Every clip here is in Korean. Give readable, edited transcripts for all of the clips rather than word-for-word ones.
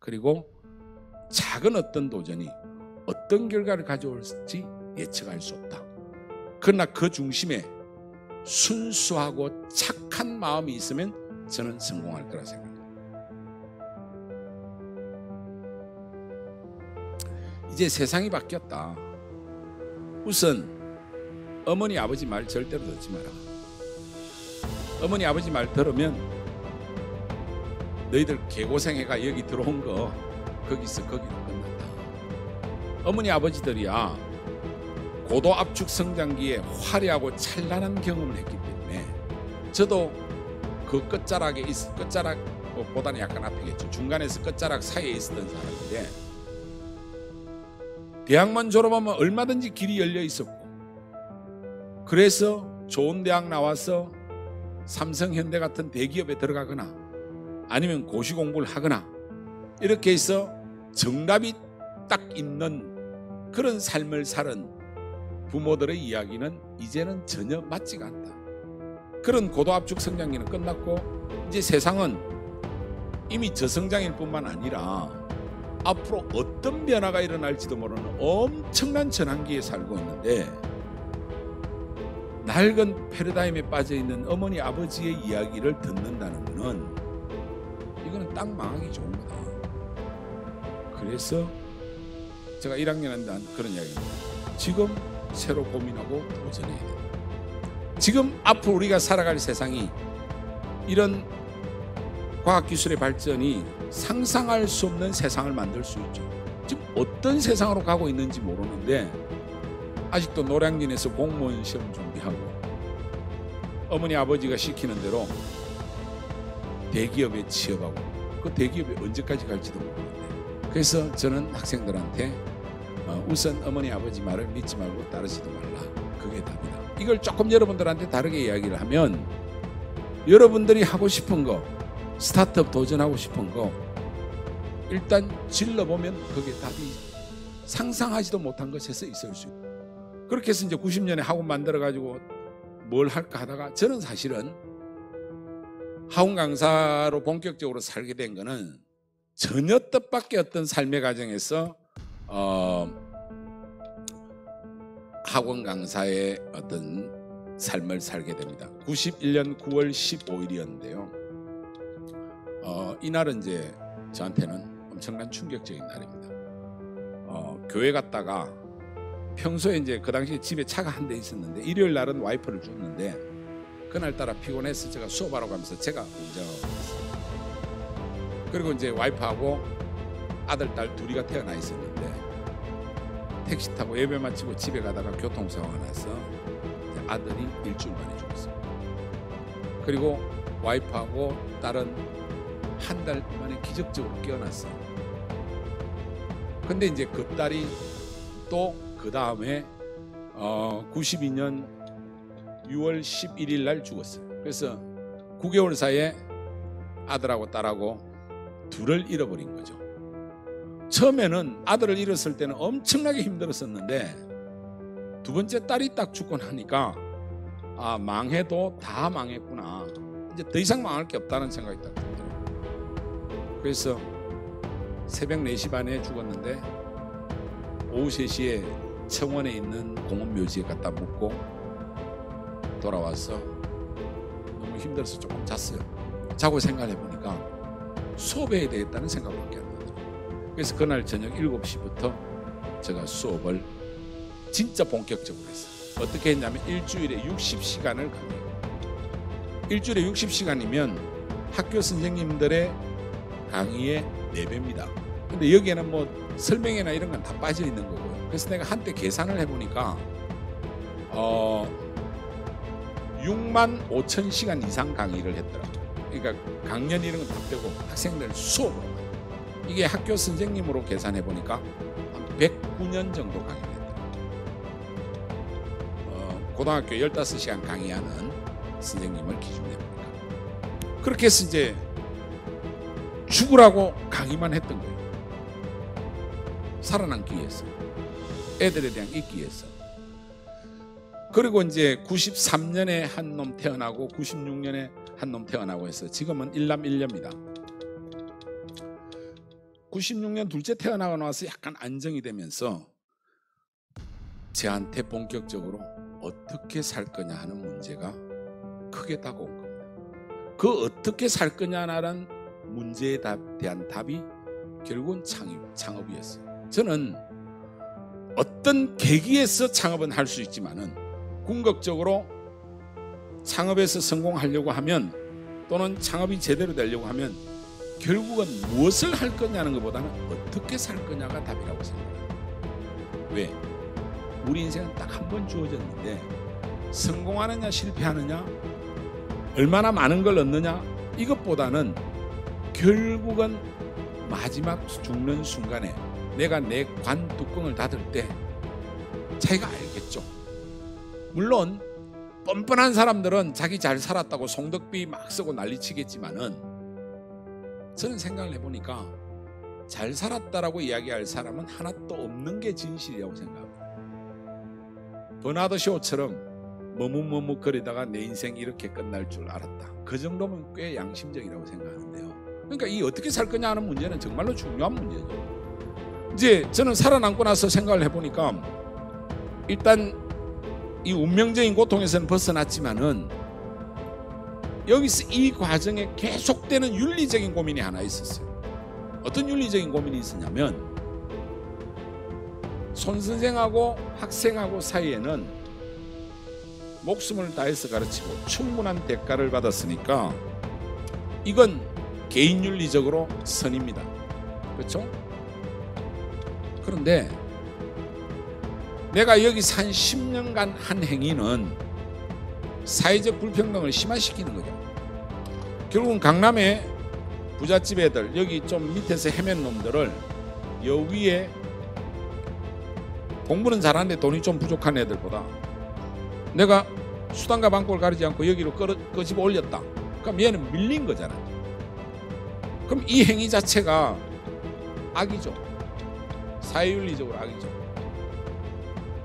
그리고 작은 어떤 도전이 어떤 결과를 가져올지 예측할 수 없다. 그러나 그 중심에 순수하고 착한 마음이 있으면 저는 성공할 거라 생각합니다. 이제 세상이 바뀌었다. 우선 어머니 아버지 말 절대로 듣지 마라. 어머니 아버지 말 들으면 너희들 개고생해가 여기 들어온 거 거기서 거기로 끝난다. 어머니 아버지들이야 고도 압축 성장기에 화려하고 찬란한 경험을 했기 때문에 저도 그 끝자락보다는 약간 앞이겠죠. 중간에서 끝자락 사이에 있었던 사람인데 대학만 졸업하면 얼마든지 길이 열려 있었고, 그래서 좋은 대학 나와서 삼성, 현대 같은 대기업에 들어가거나 아니면 고시 공부를 하거나 이렇게 해서 정답이 딱 있는 그런 삶을 사는 부모들의 이야기는 이제는 전혀 맞지가 않다. 그런 고도압축 성장기는 끝났고 이제 세상은 이미 저성장일 뿐만 아니라 앞으로 어떤 변화가 일어날지도 모르는 엄청난 전환기에 살고 있는데, 낡은 패러다임에 빠져있는 어머니 아버지의 이야기를 듣는다는 것은 이거는 딱 망하기 좋은 거다. 그래서 제가 1학년 한다는 그런 이야기입니다. 지금 새로 고민하고 도전해야 된다. 지금 앞으로 우리가 살아갈 세상이 이런 과학기술의 발전이 상상할 수 없는 세상을 만들 수 있죠. 지금 어떤 세상으로 가고 있는지 모르는데 아직도 노량진에서 공무원 시험 준비하고 어머니 아버지가 시키는 대로 대기업에 취업하고 그 대기업이 언제까지 갈지도 모르는데, 그래서 저는 학생들한테 우선 어머니 아버지 말을 믿지 말고 따르지도 말라. 그게 답이다. 이걸 조금 여러분들한테 다르게 이야기를 하면 여러분들이 하고 싶은 거, 스타트업 도전하고 싶은 거 일단 질러보면 그게 답이 상상하지도 못한 것에서 있을 수 있고, 그렇게 해서 이제 90년에 학원 만들어가지고 뭘 할까 하다가 저는 사실은 학원 강사로 본격적으로 살게 된 거는 전혀 뜻밖의 어떤 삶의 과정에서 학원 강사의 어떤 삶을 살게 됩니다. 91년 9월 15일이었는데요. 이날은 이제 저한테는 엄청난 충격적인 날입니다. 교회 갔다가 평소에 이제 그 당시에 집에 차가 한 대 있었는데 일요일 날은 와이프를 줬는데 그날따라 피곤해서 제가 수업하러 가면서 제가 운전하고 있었어요. 그리고 이제 와이프하고 아들, 딸 둘이가 태어나 있었는데 택시 타고 예배 마치고 집에 가다가 교통사고가 나서 아들이 일주일 만에 죽었어요. 그리고 와이프하고 딸은 한 달 만에 기적적으로 깨어났어요. 근데 이제 그 딸이 또 그 다음에 92년 6월 11일 날 죽었어요. 그래서 9개월 사이에 아들하고 딸하고 둘을 잃어버린 거죠. 처음에는 아들을 잃었을 때는 엄청나게 힘들었었는데 두 번째 딸이 딱 죽고 나니까 아, 망해도 다 망했구나. 이제 더 이상 망할 게 없다는 생각이 딱 들더라고요. 그래서 새벽 4시 반에 죽었는데 오후 3시에 청원에 있는 공원 묘지에 갖다 묻고 돌아와서 너무 힘들어서 조금 잤어요. 자고 생각해 보니까 수업해야 되겠다는 생각밖에 안 나더라고요. 그래서 그날 저녁 7시부터 제가 수업을 진짜 본격적으로 했어요. 어떻게 했냐면 일주일에 60시간을 강의해요. 일주일에 60시간이면 학교 선생님들의 강의의 4배입니다. 근데 여기에는 뭐 설명회나 이런 건 다 빠져 있는 거고요. 그래서 내가 한때 계산을 해보니까 6만 5천 시간 이상 강의를 했더라고요. 그러니까 강연 이런 건 다 빼고 학생들 수업으로. 이게 학교 선생님으로 계산해 보니까 한 109년 정도 강의를 했더라고요. 고등학교 15시간 강의하는 선생님을 기준으로 해보니까. 그렇게 해서 이제 죽으라고 강의만 했던 거예요. 살아남기 위해서, 애들에 대한 있기 위해서. 그리고 이제 93년에 한 놈 태어나고 96년에 한 놈 태어나고 해서 지금은 1남 1녀입니다. 96년 둘째 태어나고 나서 약간 안정이 되면서 저한테 본격적으로 어떻게 살 거냐 하는 문제가 크게 다가온 겁니다. 그 어떻게 살 거냐라는 문제에 대한 답이 결국은 창업이었어요. 저는 어떤 계기에서 창업은 할 수 있지만은 궁극적으로 창업에서 성공하려고 하면 또는 창업이 제대로 되려고 하면 결국은 무엇을 할 거냐는 것보다는 어떻게 살 거냐가 답이라고 생각합니다. 왜? 우리 인생은 딱 한 번 주어졌는데 성공하느냐 실패하느냐 얼마나 많은 걸 얻느냐 이것보다는 결국은 마지막 죽는 순간에 내가 내 관 뚜껑을 닫을 때 자기가 알겠죠. 물론 뻔뻔한 사람들은 자기 잘 살았다고 송덕비 막 쓰고 난리치겠지만은 저는 생각을 해보니까 잘 살았다라고 이야기할 사람은 하나도 없는 게 진실이라고 생각합니다. 버나드 쇼처럼 머뭇머뭇거리다가 내 인생 이렇게 끝날 줄 알았다. 그 정도면 꽤 양심적이라고 생각하는데요. 그러니까 이 어떻게 살 거냐 하는 문제는 정말로 중요한 문제죠. 이제 저는 살아남고 나서 생각을 해보니까 일단 이 운명적인 고통에서는 벗어났지만은 여기서 이 과정에 계속되는 윤리적인 고민이 하나 있었어요. 어떤 윤리적인 고민이 있었냐면 손 선생하고 학생하고 사이에는 목숨을 다해서 가르치고 충분한 대가를 받았으니까 이건 개인 윤리적으로 선입니다. 그렇죠? 그런데 내가 여기서 한 10년간 한 행위는 사회적 불평등을 심화시키는 거죠. 결국은 강남의 부잣집 애들 여기 좀 밑에서 헤맨 놈들을 여 위에 공부는 잘하는데 돈이 좀 부족한 애들보다 내가 수단과 방법을 가리지 않고 여기로 끄집어 올렸다. 그럼 얘는 밀린 거잖아. 그럼 이 행위 자체가 악이죠. 사회윤리적으로 악이죠.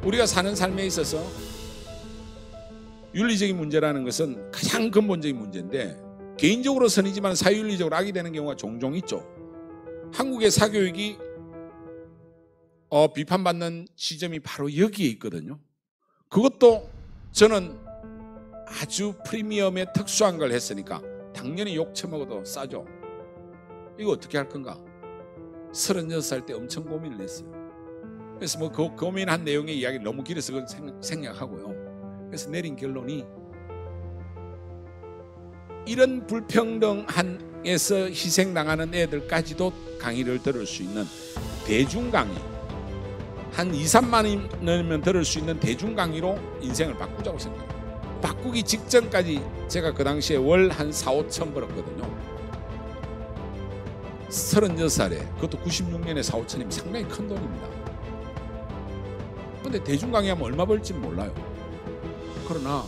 우리가 사는 삶에 있어서 윤리적인 문제라는 것은 가장 근본적인 문제인데 개인적으로 선이지만 사회윤리적으로 악이 되는 경우가 종종 있죠. 한국의 사교육이 비판받는 지점이 바로 여기에 있거든요. 그것도 저는 아주 프리미엄의 특수한 걸 했으니까 당연히 욕 처먹어도 싸죠. 이거 어떻게 할 건가? 36살 때 엄청 고민을 했어요. 그래서 뭐 그 고민한 내용의 이야기를 너무 길어서 그건 생략하고요. 그래서 내린 결론이 이런 불평등한에서 희생당하는 애들까지도 강의를 들을 수 있는 대중 강의, 한 2, 3만 원이면 들을 수 있는 대중 강의로 인생을 바꾸자고 생각해요. 바꾸기 직전까지 제가 그 당시에 월 한 4, 5천 벌었거든요. 36살에 그것도 96년에 4, 5천이면 상당히 큰 돈입니다. 그런데 대중 강의하면 얼마 벌지 몰라요. 그러나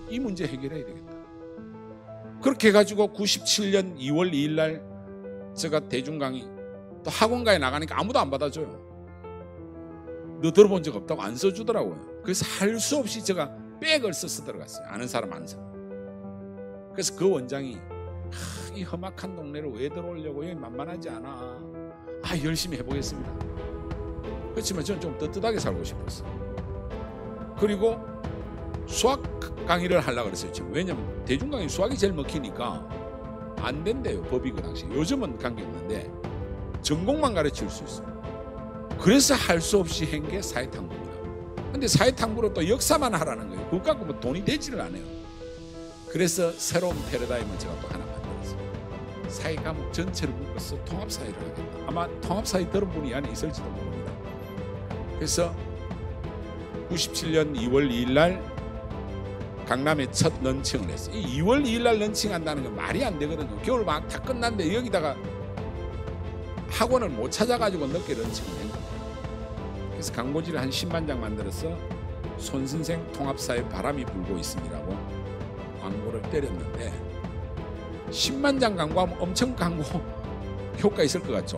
이 문제 해결해야 되겠다. 그렇게 해가지고 97년 2월 2일 날 제가 대중 강의 또 학원가에 나가니까 아무도 안 받아줘요. 너 들어본 적 없다고 안 써주더라고요. 그래서 할 수 없이 제가 백을 써서 들어갔어요. 아는 사람 아는 사람. 그래서 그 원장이 이 험악한 동네를 왜 들어오려고, 여기 만만하지 않아. 열심히 해보겠습니다. 그렇지만 저는 좀 떳떳하게 살고 싶었어요. 그리고 수학 강의를 하려고 그랬어요. 왜냐면 대중 강의 수학이 제일 먹히니까 안 된대요. 법이 그 당시. 요즘은 관계없는데 전공만 가르칠 수 있어요. 그래서 할 수 없이 한 게 사회탐구입니다. 근데 사회탐구로 또 역사만 하라는 거예요. 그거 갖고 뭐 돈이 되지를 않아요. 그래서 새로운 패러다임을 제가 또 하나 만들었어요. 사회 과목 전체를 묶어서 통합사회를 하겠다. 아마 통합사회 들은 분이 안에 있을지도 모릅니다. 그래서 97년 2월 2일 날 강남에 첫 런칭을 했어요. 이 2월 2일 날 런칭한다는 건 말이 안 되거든요. 겨울방학 다 끝났는데 여기다가 학원을 못 찾아가지고 늦게 런칭을 한 겁니다. 그래서 광고지를 한 10만 장 만들어서 손선생 통합사회 바람이 불고 있습니다라고 광고를 때렸는데 10만 장 광고하면 엄청 광고 효과 있을 것 같죠?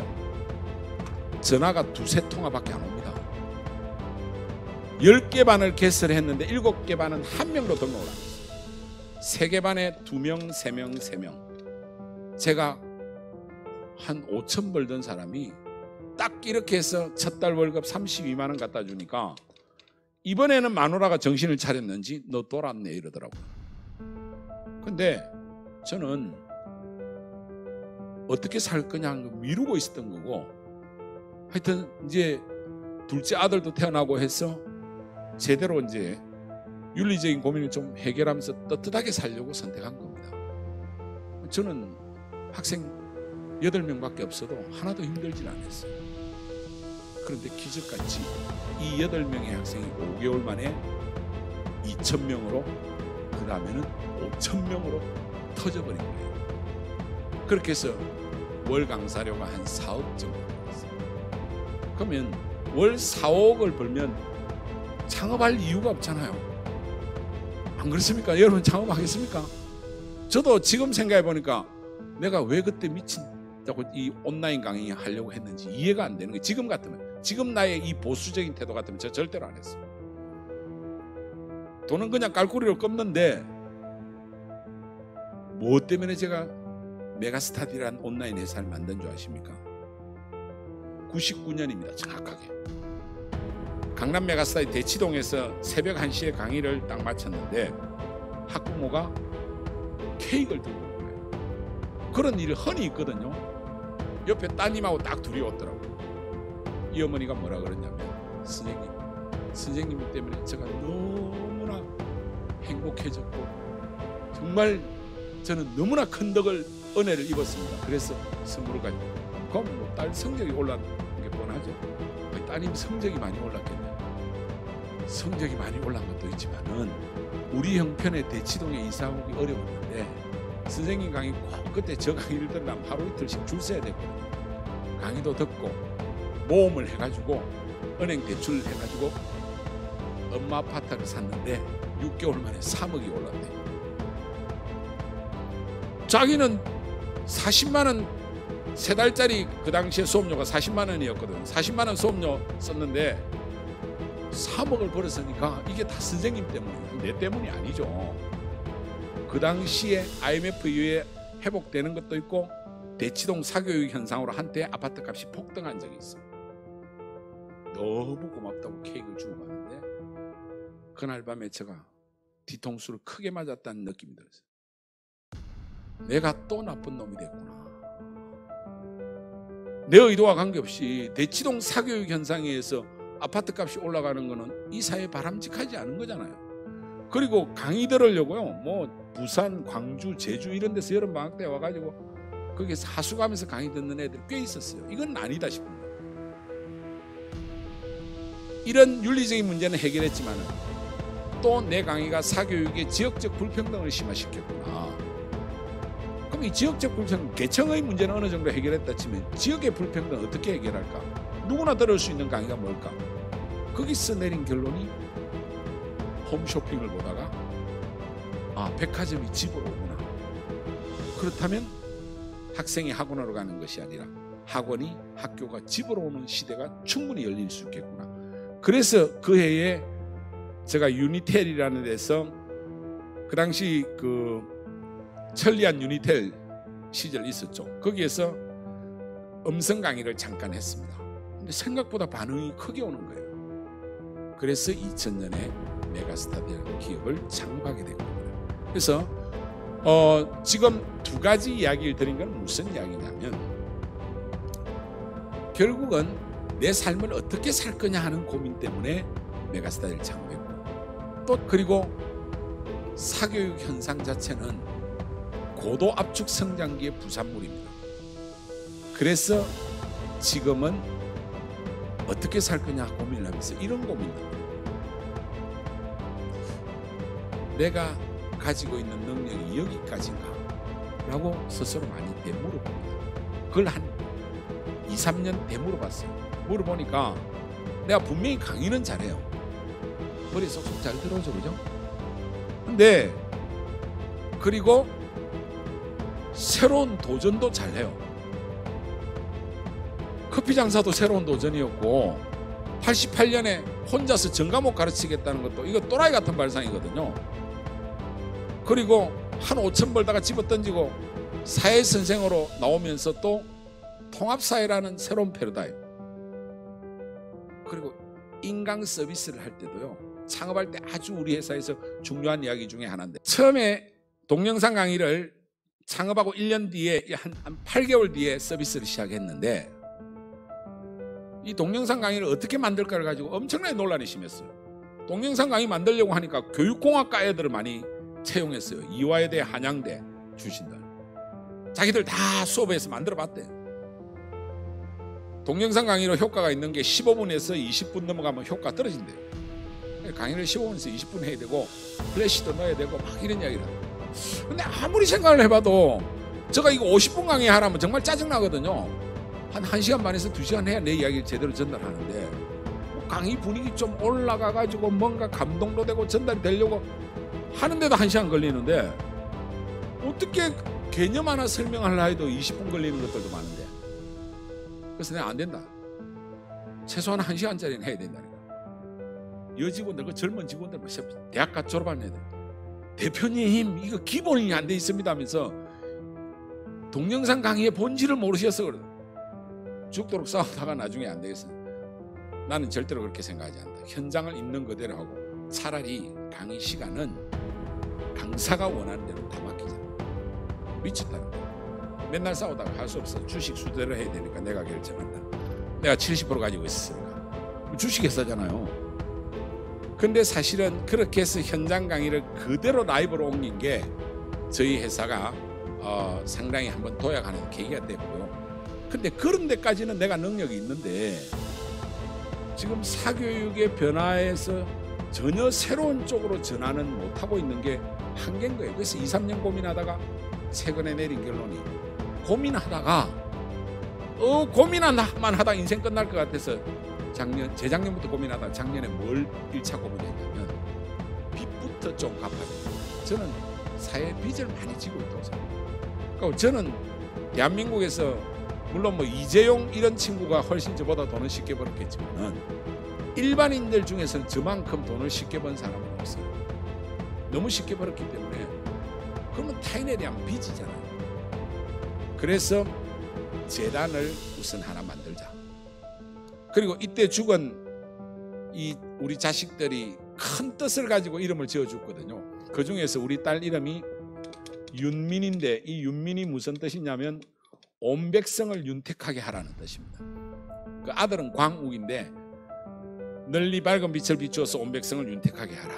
전화가 2-3 통화밖에 안 옵니다. 10개 반을 개설했는데 7개 반은 1명도 등록을 안 했어요. 3개 반에 2명, 3명, 3명. 제가 한 5천 벌던 사람이 딱 이렇게 해서 첫 달 월급 32만 원 갖다 주니까 이번에는 마누라가 정신을 차렸는지 너 돌았네 이러더라고요. 근데 저는 어떻게 살 거냐 하는 거 미루고 있었던 거고, 하여튼 이제 둘째 아들도 태어나고 해서 제대로 이제 윤리적인 고민을 좀 해결하면서 떳떳하게 살려고 선택한 겁니다. 저는 학생 8명밖에 없어도 하나도 힘들진 않았어요. 그런데 기적같이 이 8명의 학생이 5개월 만에 2,000명으로, 그 다음에는 5,000명으로 터져버린 거예요. 그렇게 해서 월 강사료가 한 4억 정도 됐어요. 그러면 월 4억을 벌면 창업할 이유가 없잖아요. 안 그렇습니까? 여러분 창업하겠습니까? 저도 지금 생각해 보니까 내가 왜 그때 미친다고 이 온라인 강의 하려고 했는지 이해가 안 되는 거예요. 지금 같으면, 지금 나의 이 보수적인 태도 같으면 저 절대로 안 했어요. 돈은 그냥 깔꾸리로 꺾는데 뭐 때문에 제가 메가스터디라는 온라인 회사를 만든 줄 아십니까? 99년입니다. 정확하게. 강남 메가스터디 대치동에서 새벽 1시에 강의를 딱 마쳤는데 학부모가 케이크를 들고 온 거예요. 그런 일이 흔히 있거든요. 옆에 따님하고 딱 둘이 왔더라고요. 이 어머니가 뭐라 그러냐면, 선생님 때문에 제가 너무나 행복해졌고 정말 저는 너무나 큰 덕을, 은혜를 입었습니다. 그래서 선물을 가지고. 그럼 뭐 딸 성적이 올라간 게 뻔하죠. 따님 성적이 많이 올랐겠네요. 성적이 많이 올라간 것도 있지만은 우리 형편에 대치동에 이사 오기 어려웠는데 선생님 강의 꼭 그때 저 강의를 들으면 하루 이틀씩 줄 서야 됐거든요. 강의도 듣고 모험을 해가지고 은행 대출 해가지고 엄마 아파트를 샀는데 6개월 만에 3억이 올랐대요. 자기는 40만 원 3달짜리 그 당시에 수업료가 40만 원이었거든. 40만 원 수업료 썼는데 3억을 벌었으니까 이게 다 선생님 때문이에요. 내 때문이 아니죠. 그 당시에 IMF 이후에 회복되는 것도 있고 대치동 사교육 현상으로 한때 아파트 값이 폭등한 적이 있어요. 너무 고맙다고 케이크를 주고 가는데 그날 밤에 제가 뒤통수를 크게 맞았다는 느낌이 들었어요. 내가 또 나쁜 놈이 됐구나. 내 의도와 관계없이 대치동 사교육 현상에 의해서 아파트 값이 올라가는 거는 이 사회에 바람직하지 않은 거잖아요. 그리고 강의 들으려고요, 뭐 부산, 광주, 제주 이런 데서 여름방학 때 와가지고 거기서 하숙하면서 강의 듣는 애들 꽤 있었어요. 이건 아니다 싶은 거예요. 이런 윤리적인 문제는 해결했지만 또 내 강의가 사교육의 지역적 불평등을 심화시켰구나. 그럼 이 지역적 불평등, 계층의 문제는 어느 정도 해결했다 치면 지역의 불평등 어떻게 해결할까? 누구나 들을 수 있는 강의가 뭘까? 거기서 내린 결론이 홈쇼핑을 보다가 백화점이 집으로 오구나. 그렇다면 학생이 학원으로 가는 것이 아니라 학원이 학교가 집으로 오는 시대가 충분히 열릴 수 있겠구나. 그래서 그 해에 제가 유니텔이라는 데서 그 당시 그 천리안 유니텔 시절 있었죠. 거기에서 음성 강의를 잠깐 했습니다. 근데 생각보다 반응이 크게 오는 거예요. 그래서 2000년에 메가스터디라는 기업을 창업하게 된 겁니다. 그래서 지금 두 가지 이야기를 드린 건 무슨 이야기냐면 결국은 내 삶을 어떻게 살 거냐 하는 고민 때문에 메가스터디를 창업했고 또 그리고 사교육 현상 자체는 고도 압축 성장기의 부산물입니다. 그래서 지금은 어떻게 살 거냐 고민을 하면서 이런 고민을 합니다. 내가 가지고 있는 능력이 여기까지인가? 라고 스스로 많이 되물어봅니다. 그걸 한 2, 3년 되물어봤어요. 물어보니까 내가 분명히 강의는 잘해요. 머리 쏙쏙 잘 들어오죠, 그죠? 근데 그리고 새로운 도전도 잘해요. 커피 장사도 새로운 도전이었고 88년에 혼자서 전과목 가르치겠다는 것도 이거 또라이 같은 발상이거든요. 그리고 한 5천 벌다가 집어던지고 사회선생으로 나오면서 또 통합사회라는 새로운 패러다임, 그리고 인강 서비스를 할 때도요, 창업할 때 아주 우리 회사에서 중요한 이야기 중에 하나인데, 처음에 동영상 강의를 창업하고 1년 뒤에 한 8개월 뒤에 서비스를 시작했는데, 이 동영상 강의를 어떻게 만들까를 가지고 엄청나게 논란이 심했어요. 동영상 강의 만들려고 하니까 교육공학과 애들을 많이 채용했어요. 이화여대, 한양대 출신들. 자기들 다 수업에서 만들어 봤대. 동영상 강의로 효과가 있는 게 15분에서 20분 넘어가면 효과 떨어진대요. 강의를 15분에서 20분 해야 되고 플래시도 넣어야 되고 막 이런 이야기를 하고. 근데 아무리 생각을 해봐도 제가 이거 50분 강의 하라면 정말 짜증나거든요. 한 1시간 반에서 2시간 해야 내 이야기를 제대로 전달하는데, 강의 분위기 좀 올라가가지고 뭔가 감동도 되고 전달이 되려고 하는데도 1시간 걸리는데, 어떻게 개념 하나 설명하려 해도 20분 걸리는 것들도 많은데, 그래서 내가 안 된다. 최소한 1시간짜리는 해야 된다니까. 여직원들, 그 젊은 직원들, 대학까지 졸업한 애들, 대표님 이거 기본이 안 돼 있습니다 하면서 동영상 강의의 본질을 모르셔서 그래. 죽도록 싸우다가 나중에 안 되겠어. 나는 절대로 그렇게 생각하지 않는다. 현장을 있는 그대로 하고, 차라리 강의 시간은 강사가 원하는 대로 다 맡기자. 미쳤다는 거야. 맨날 싸우다가 할 수 없어. 주식 수대로 해야 되니까 내가 결정한다. 내가 70% 가지고 있었으니까. 주식회사잖아요. 근데 사실은 그렇게 해서 현장 강의를 그대로 라이브로 옮긴 게 저희 회사가 상당히 한번 도약하는 계기가 됐고요. 근데 그런 데까지는 내가 능력이 있는데, 지금 사교육의 변화에서 전혀 새로운 쪽으로 전환은 못하고 있는 게 한계인 거예요. 그래서 2, 3년 고민하다가 최근에 내린 결론이, 고민하다가 고민만 하다 인생 끝날 것 같아서 재작년부터 고민하다가 작년에 뭘 1차 고민했냐면, 빚부터 좀 갚아야 돼요. 저는 사회 빚을 많이 지고 있다고 생각해요. 그러니까 저는 대한민국에서 물론 뭐 이재용 이런 친구가 훨씬 저보다 돈을 쉽게 벌었겠지만, 일반인들 중에서는 저만큼 돈을 쉽게 번 사람은 없어요. 너무 쉽게 벌었기 때문에. 그러면 타인에 대한 빚이잖아요. 그래서 재단을 우선 하나 만들자. 그리고 이때 죽은 이 우리 자식들이 큰 뜻을 가지고 이름을 지어줬거든요. 그 중에서 우리 딸 이름이 윤민인데, 이 윤민이 무슨 뜻이냐면 온 백성을 윤택하게 하라는 뜻입니다. 그 아들은 광욱인데, 널리 밝은 빛을 비추어서 온 백성을 윤택하게 하라.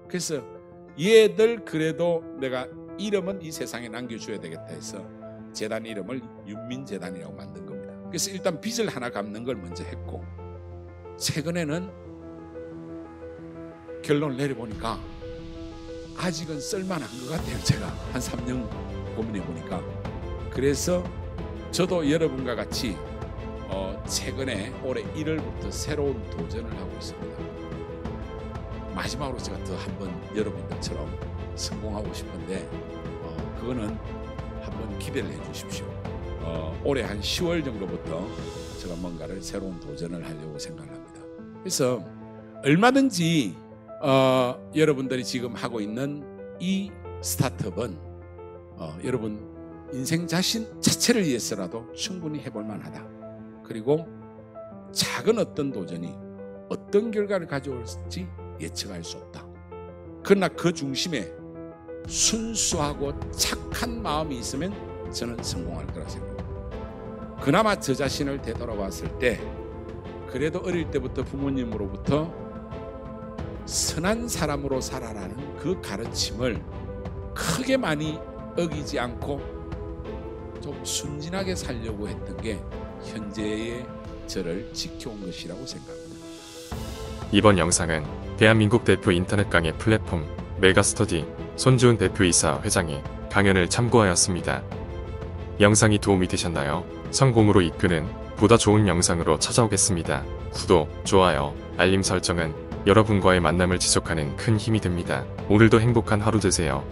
그래서 얘들 그래도 내가 이름은 이 세상에 남겨줘야 되겠다 해서 재단 이름을 윤민재단이라고 만든 겁니다. 그래서 일단 빚을 하나 갚는 걸 먼저 했고, 최근에는 결론을 내려보니까 아직은 쓸만한 것 같아요. 제가 한 3년 고민해 보니까. 그래서 저도 여러분과 같이 최근에 올해 1월부터 새로운 도전을 하고 있습니다. 마지막으로 제가 더 한번 여러분들처럼 성공하고 싶은데, 그거는 한번 기대를 해 주십시오. 올해 한 10월 정도부터 제가 뭔가를 새로운 도전을 하려고 생각합니다. 그래서 얼마든지 여러분들이 지금 하고 있는 이 스타트업은 여러분 인생 자체를 위해서라도 충분히 해볼 만하다. 그리고 작은 어떤 도전이 어떤 결과를 가져올지 예측할 수 없다. 그러나 그 중심에 순수하고 착한 마음이 있으면 저는 성공할 거라 생각합니다. 그나마 저 자신을 되돌아봤을 때, 그래도 어릴 때부터 부모님으로부터 선한 사람으로 살아라는 그 가르침을 크게 많이 어기지 않고 좀 순진하게 살려고 했던 게 현재의 저를 지켜온 것이라고 생각합니다. 이번 영상은 대한민국 대표 인터넷 강의 플랫폼 메가스터디 손주은 대표이사 회장의 강연을 참고하였습니다. 영상이 도움이 되셨나요? 성공으로 이끄는 보다 좋은 영상으로 찾아오겠습니다. 구독, 좋아요, 알림 설정은 여러분과의 만남을 지속하는 큰 힘이 됩니다. 오늘도 행복한 하루 되세요.